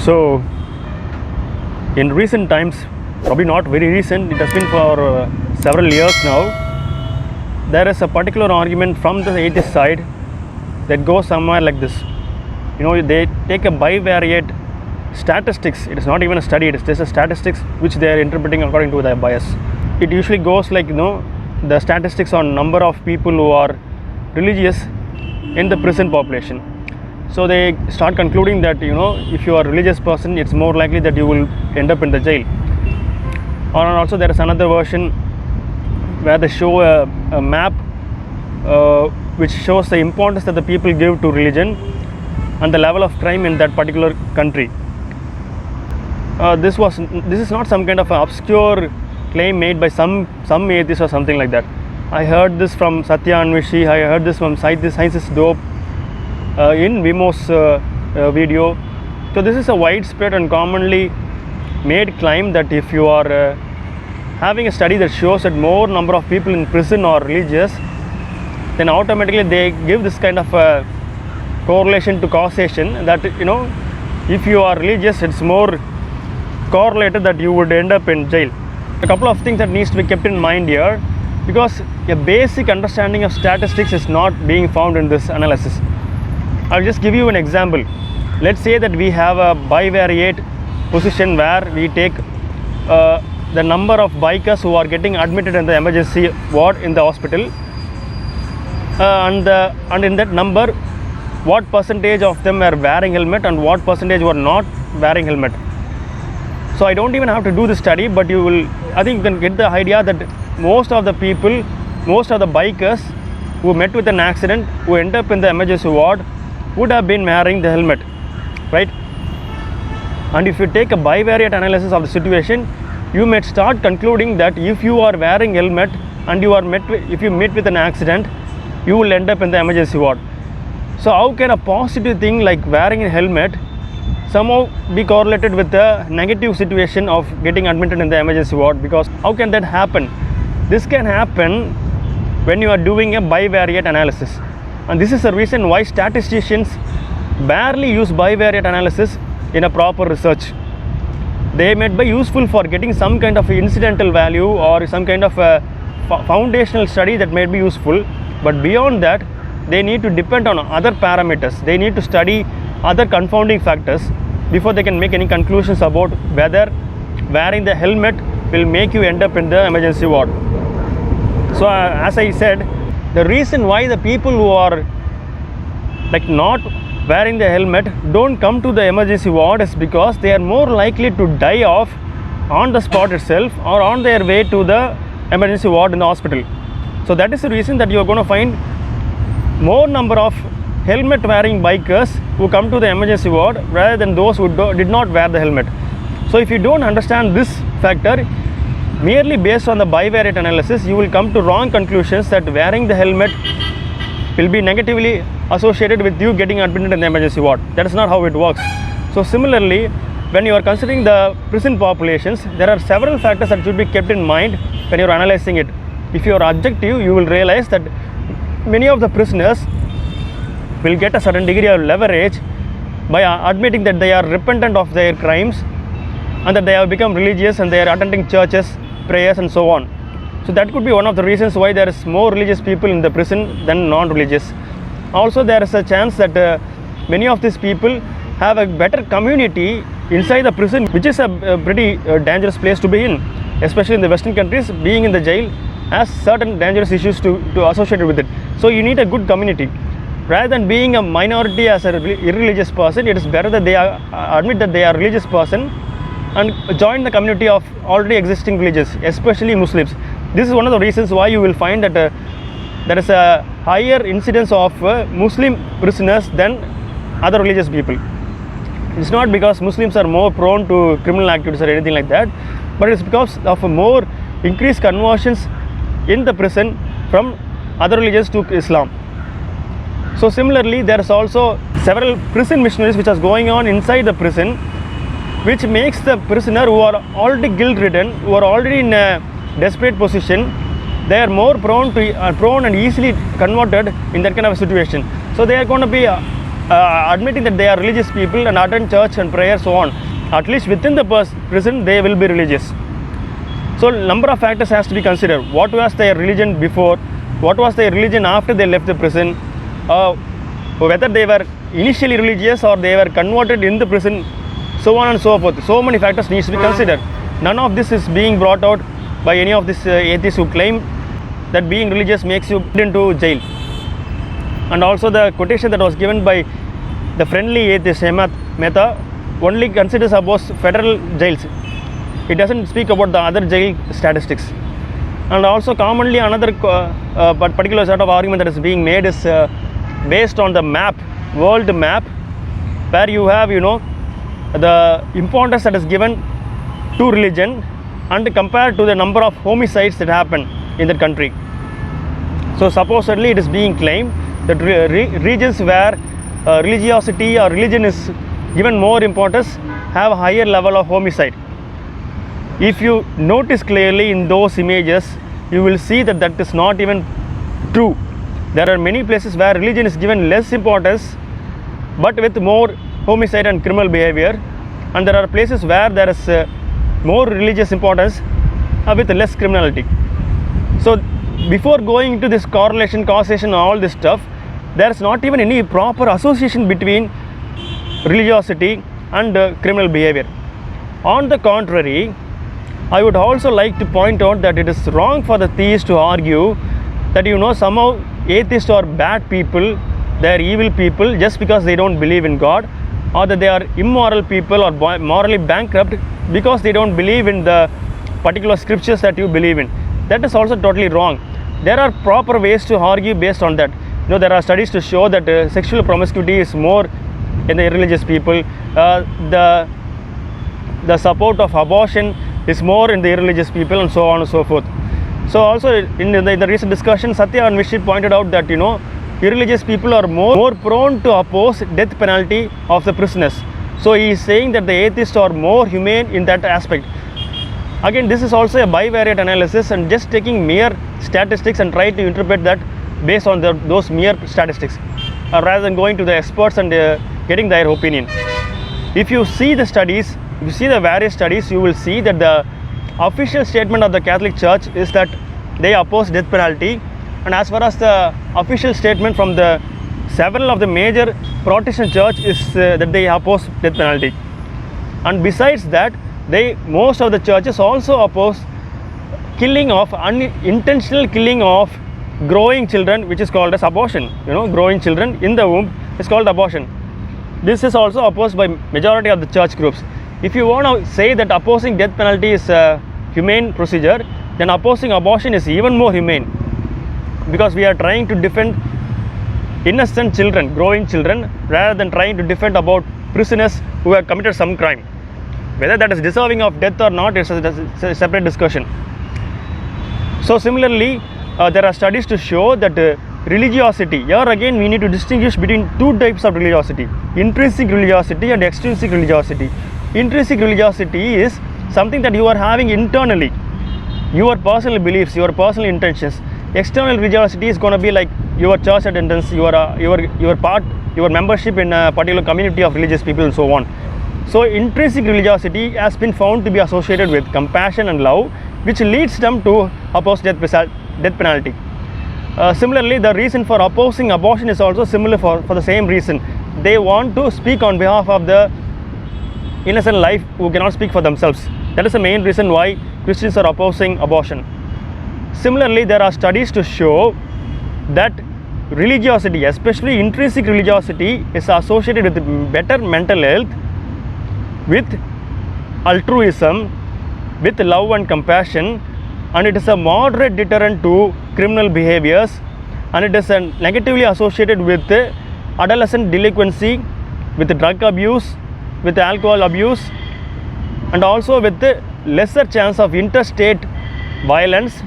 So, in recent times, probably not very recent, it has been for several years now, there is a particular argument from the atheist side that goes somewhere like this. They take a bivariate statistics. It is not even a study, it is just a statistics which they are interpreting according to their bias. It usually goes like, the statistics on number of people who are religious in the prison population. So they start concluding that if you are a religious person, it's more likely that you will end up in the jail. Or also there is another version where they show a map which shows the importance that the people give to religion and the level of crime in that particular country. This is not some kind of an obscure claim made by some atheist or something like that. I heard this from Satya Anvishi, I heard this from Science is Dope in Vimo's video. So this is a widespread and commonly made claim that if you are having a study that shows that more number of people in prison are religious, then automatically they give this kind of correlation to causation that if you are religious, it's more correlated that you would end up in jail. A couple of things that needs to be kept in mind here, because a basic understanding of statistics is not being found in this analysis. I'll just give you an example. Let's say that we have a bivariate position where we take the number of bikers who are getting admitted in the emergency ward in the hospital, and in that number, what percentage of them were wearing helmet and what percentage were not wearing helmet. So I don't even have to do the study, but I think you can get the idea that most of the people, most of the bikers who met with an accident, who end up in the emergency ward, would have been wearing the helmet, right? And if you take a bivariate analysis of the situation, you may start concluding that if you are wearing helmet and if you meet with an accident, you will end up in the emergency ward. So how can a positive thing like wearing a helmet somehow be correlated with the negative situation of getting admitted in the emergency ward? Because how can that happen? This can happen when you are doing a bivariate analysis, and this is the reason why statisticians barely use bivariate analysis in a proper research. They may be useful for getting some kind of incidental value or some kind of a foundational study that may be useful, but beyond that they need to depend on other parameters. They need to study other confounding factors before they can make any conclusions about whether wearing the helmet will make you end up in the emergency ward. So as I said, the reason why the people who are not wearing the helmet don't come to the emergency ward is because they are more likely to die off on the spot itself or on their way to the emergency ward in the hospital. So that is the reason that you are going to find more number of helmet wearing bikers who come to the emergency ward rather than those who did not wear the helmet. So if you don't understand this factor, merely based on the bivariate analysis, you will come to wrong conclusions that wearing the helmet will be negatively associated with you getting admitted in the emergency ward. That is not how it works. So similarly, when you are considering the prison populations, there are several factors that should be kept in mind when you are analyzing it. If you are objective, you will realize that many of the prisoners will get a certain degree of leverage by admitting that they are repentant of their crimes and that they have become religious and they are attending churches, prayers and so on. So that could be one of the reasons why there is more religious people in the prison than non-religious. Also there is a chance that many of these people have a better community inside the prison, which is a pretty dangerous place to be in, especially in the Western countries. Being in the jail has certain dangerous issues to associated with it. So you need a good community. Rather than being a minority as an irreligious person, it is better that they admit that they are a religious person and join the community of already existing religions, especially Muslims. This is one of the reasons why you will find that there is a higher incidence of Muslim prisoners than other religious people. It's not because Muslims are more prone to criminal activities or anything like that, but it's because of a more increased conversions in the prison from other religions to Islam. So similarly, there is also several prison missionaries which are going on inside the prison, which makes the prisoner who are already guilt-ridden, who are already in a desperate position, they are more prone and easily converted in that kind of a situation. So they are going to be admitting that they are religious people and attend church and prayer, so on, at least within the prison they will be religious. So number of factors has to be considered. What was their religion before? What was their religion after they left the prison? Whether they were initially religious or they were converted in the prison, so on and so forth. So many factors needs to be considered. None of this is being brought out by any of these atheists who claim that being religious makes you put into jail. And also the quotation that was given by the friendly atheist Hemant Mehta only considers about federal jails. It doesn't speak about the other jail statistics. And also commonly another particular sort of argument that is being made is based on the map, world map, where you have, the importance that is given to religion and compared to the number of homicides that happen in that country. So supposedly it is being claimed that regions where religiosity or religion is given more importance have a higher level of homicide. If you notice clearly in those images, you will see that that is not even true. There are many places where religion is given less importance but with more homicide and criminal behavior, and there are places where there is more religious importance with less criminality. So before going into this correlation, causation, all this stuff, there is not even any proper association between religiosity and criminal behavior. On the contrary, I would also like to point out that it is wrong for the theists to argue that somehow atheists are bad people, they are evil people just because they don't believe in God, or that they are immoral people or morally bankrupt because they don't believe in the particular scriptures that you believe in. That is also totally wrong. There are proper ways to argue based on that. There are studies to show that sexual promiscuity is more in the irreligious people. The support of abortion is more in the irreligious people, and so on and so forth. So also in the recent discussion, Satya and Vishit pointed out that irreligious people are more prone to oppose death penalty of the prisoners. So he is saying that the atheists are more humane in that aspect. Again, this is also a bivariate analysis and just taking mere statistics and try to interpret that based on those mere statistics rather than going to the experts and getting their opinion. If you see the studies, if you see the various studies, you will see that the official statement of the Catholic Church is that they oppose death penalty, and as far as the official statement from the several of the major Protestant church is that they oppose death penalty. And besides that, most of the churches also oppose killing of unintentional killing of growing children, which is called as abortion. Growing children in the womb is called abortion. This is also opposed by majority of the church groups. If you want to say that opposing death penalty is a humane procedure, then opposing abortion is even more humane, because we are trying to defend innocent children, growing children, rather than trying to defend about prisoners who have committed some crime. Whether that is deserving of death or not is a separate discussion. So similarly, there are studies to show that religiosity, here again we need to distinguish between two types of religiosity: intrinsic religiosity and extrinsic religiosity. Intrinsic religiosity is something that you are having internally, your personal beliefs, your personal intentions. External religiosity is going to be like your church attendance, your membership in a particular community of religious people, and so on. So intrinsic religiosity has been found to be associated with compassion and love, which leads them to oppose death penalty. Similarly, the reason for opposing abortion is also similar for the same reason. They want to speak on behalf of the innocent life who cannot speak for themselves. That is the main reason why Christians are opposing abortion. Similarly, there are studies to show that religiosity, especially intrinsic religiosity, is associated with better mental health, with altruism, with love and compassion, and it is a moderate deterrent to criminal behaviors, and it is negatively associated with adolescent delinquency, with drug abuse, with alcohol abuse, and also with lesser chance of interstate violence.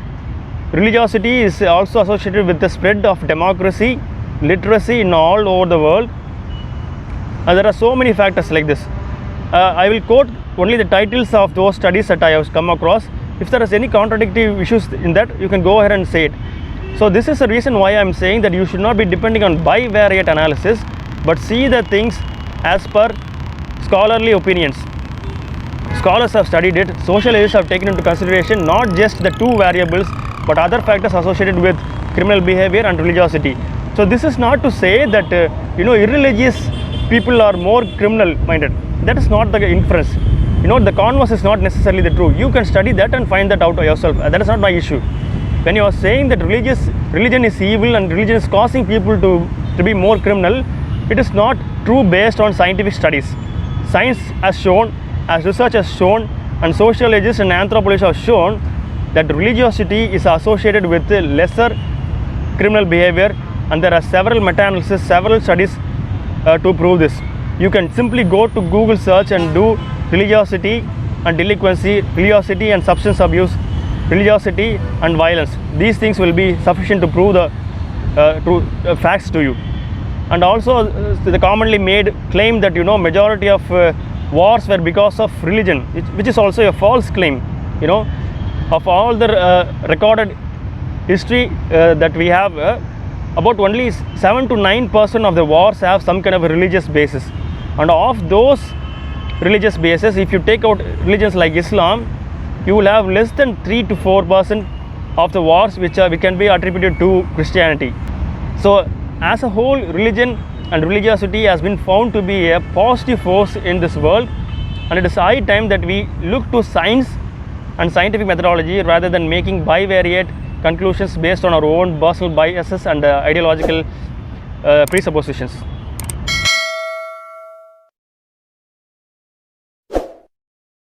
Religiosity is also associated with the spread of democracy, literacy in all over the world, and there are so many factors like this. I will quote only the titles of those studies that I have come across. If there is any contradictory issues in that, you can go ahead and say it. So this is the reason why I am saying that you should not be depending on bivariate analysis. but see the things as per scholarly opinions. Scholars have studied it. Sociologists have taken into consideration not just the two variables but other factors associated with criminal behavior and religiosity. So this is not to say that irreligious people are more criminal minded. That is not the inference. The converse is not necessarily the true. You can study that and find that out yourself. That is not my issue. When you are saying that religion is evil and religion is causing people to be more criminal, it is not true based on scientific studies. Science has shown, as research has shown, and sociologists and anthropologists have shown that religiosity is associated with lesser criminal behavior, and there are several meta-analyses, several studies to prove this. You can simply go to Google search and do religiosity and delinquency, religiosity and substance abuse, religiosity and violence. These things will be sufficient to prove the facts to you. And also the commonly made claim that majority of wars were because of religion, which is also a false claim. Of all the recorded history that we have, about only 7 to 9% of the wars have some kind of a religious basis. And of those religious bases, if you take out religions like Islam, you will have less than 3 to 4% of the wars which can be attributed to Christianity. So as a whole, religion and religiosity has been found to be a positive force in this world, and it is high time that we look to science and scientific methodology rather than making bivariate conclusions based on our own personal biases and ideological presuppositions.